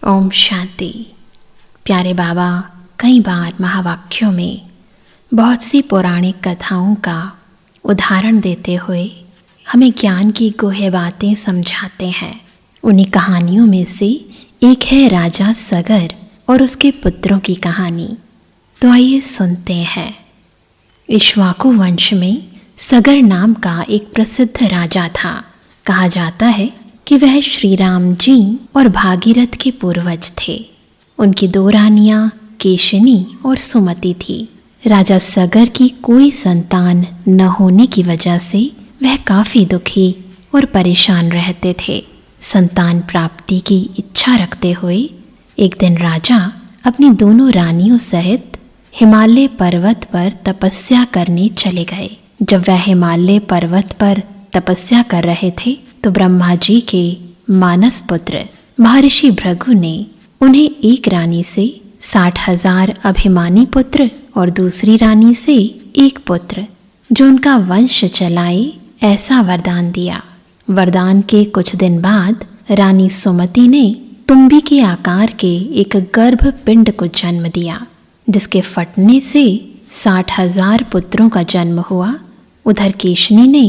ओम शांति। प्यारे बाबा कई बार महावाक्यों में बहुत सी पौराणिक कथाओं का उदाहरण देते हुए हमें ज्ञान की गुह्य बातें समझाते हैं। उन्हीं कहानियों में से एक है राजा सगर और उसके पुत्रों की कहानी। तो आइए सुनते हैं। इक्ष्वाकु वंश में सगर नाम का एक प्रसिद्ध राजा था। कहा जाता है कि वह श्री राम जी और भागीरथ के पूर्वज थे। उनकी दो रानियां केशिनी और सुमति थी। राजा सगर की कोई संतान न होने की वजह से वह काफी दुखी और परेशान रहते थे। संतान प्राप्ति की इच्छा रखते हुए एक दिन राजा अपनी दोनों रानियों सहित हिमालय पर्वत पर तपस्या करने चले गए। जब वह हिमालय पर्वत पर तपस्या कर रहे थे तो ब्रह्मा जी के मानस पुत्र महर्षि भृगु ने उन्हें एक रानी से 60,000 अभिमानी पुत्र और दूसरी रानी से एक पुत्र जो उनका वंश चलाए ऐसा वरदान दिया। वरदान के कुछ दिन बाद रानी सुमति ने तुम्बी के आकार के एक गर्भ पिंड को जन्म दिया, जिसके फटने से 60,000 पुत्रों का जन्म हुआ। उधर केशनी ने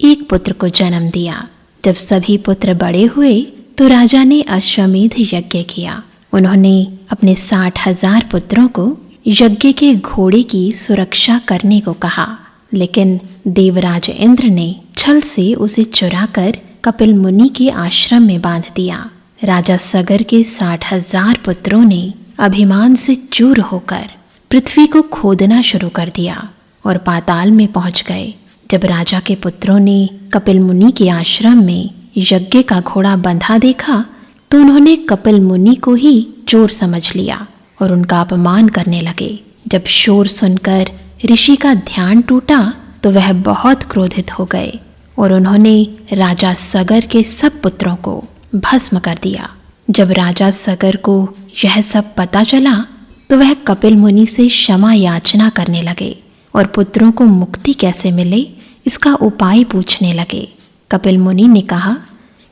एक पुत्र को जन्म दिया। जब सभी पुत्र बड़े हुए तो राजा ने अश्वमेध यज्ञ किया। उन्होंने अपने 60,000 पुत्रों को यज्ञ के घोड़े की सुरक्षा करने को कहा, लेकिन देवराज इंद्र ने छल से उसे चुराकर कपिल मुनि के आश्रम में बांध दिया। राजा सगर के 60,000 पुत्रों ने अभिमान से चूर होकर पृथ्वी को खोदना शुरू कर दिया और पाताल में पहुंच गए। जब राजा के पुत्रों ने कपिल मुनि के आश्रम में यज्ञ का घोड़ा बंधा देखा तो उन्होंने कपिल मुनि को ही चोर समझ लिया और उनका अपमान करने लगे। जब शोर सुनकर ऋषि का ध्यान टूटा तो वह बहुत क्रोधित हो गए और उन्होंने राजा सगर के सब पुत्रों को भस्म कर दिया। जब राजा सगर को यह सब पता चला तो वह कपिल मुनि से क्षमा याचना करने लगे और पुत्रों को मुक्ति कैसे मिले इसका उपाय पूछने लगे। कपिल मुनि ने कहा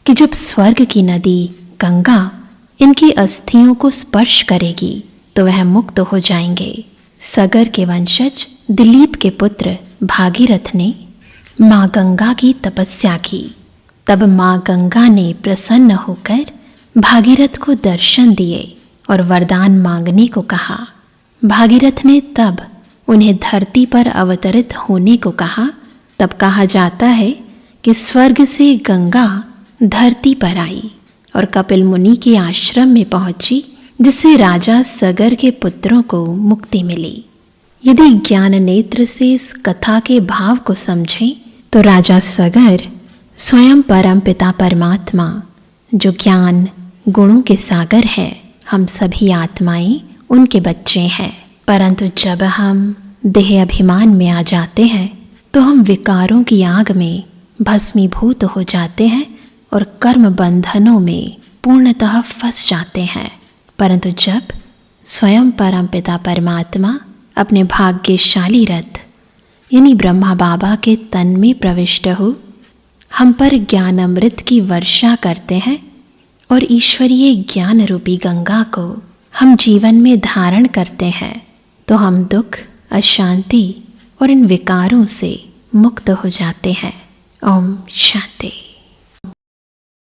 कि जब स्वर्ग की नदी गंगा इनकी अस्थियों को स्पर्श करेगी तो वह मुक्त हो जाएंगे। सगर के वंशज दिलीप के पुत्र भागीरथ ने माँ गंगा की तपस्या की। तब माँ गंगा ने प्रसन्न होकर भागीरथ को दर्शन दिए और वरदान मांगने को कहा। भागीरथ ने तब उन्हें धरती पर अवतरित होने को कहा। तब कहा जाता है कि स्वर्ग से गंगा धरती पर आई और कपिल मुनि के आश्रम में पहुंची, जिससे राजा सगर के पुत्रों को मुक्ति मिली। यदि ज्ञान नेत्र से इस कथा के भाव को समझें तो राजा सगर स्वयं परम पिता परमात्मा जो ज्ञान गुणों के सागर हैं, हम सभी आत्माएं उनके बच्चे हैं। परंतु जब हम देह अभिमान में आ जाते हैं तो हम विकारों की आग में भस्मीभूत हो जाते हैं और कर्म बंधनों में पूर्णतः फंस जाते हैं। परंतु जब स्वयं परमपिता परमात्मा अपने भाग्यशाली रथ यानी ब्रह्मा बाबा के तन में प्रविष्ट हो हम पर ज्ञान अमृत की वर्षा करते हैं और ईश्वरीय ज्ञान रूपी गंगा को हम जीवन में धारण करते हैं, तो हम दुख, अशांति और इन विकारों से मुक्त हो जाते हैं। ओम शांति।